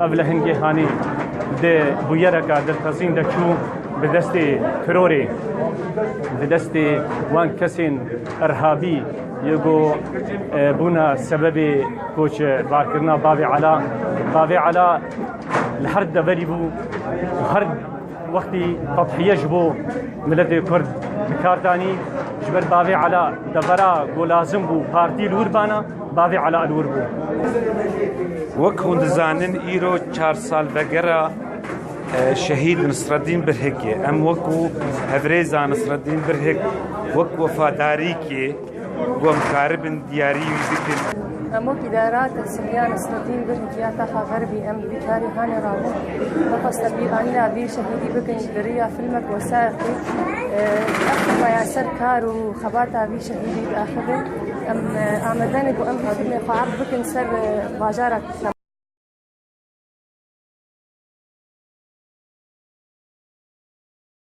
قبل هنگی هانی ده بویره که در تزین ده چو به دست تروری به دست وان کسین ارهابی یگو بونا سبب کوچ بارکرنا باوی علا لهر دبری بو هر وقتی تضحیه جبو ملت کرد بکاردانی جبر باوی علا دبرا گولازم بو پارتی لوربانا باوی علا الور بو وەک هوندزانن ئیرۆ 4 سال بەگەرە شەهید نسرەدین برهێکێ ئەم وەکو هەڤرێزا نسرەدین برهێک وەک وەفاداریکێ بۆم کاربن دیاری بکرد أموك إدارات السريان نصرالدين برهجيات تخا غربي أم بكاري هاني رابو بقص تبيغانينا بي شهيدي بكن دريا فيلمك وثائقي أخذ ياسر كارو خباتا بي شهيدي بآخره أم آمداني بو أم فيلم خعب بكن سر باجارك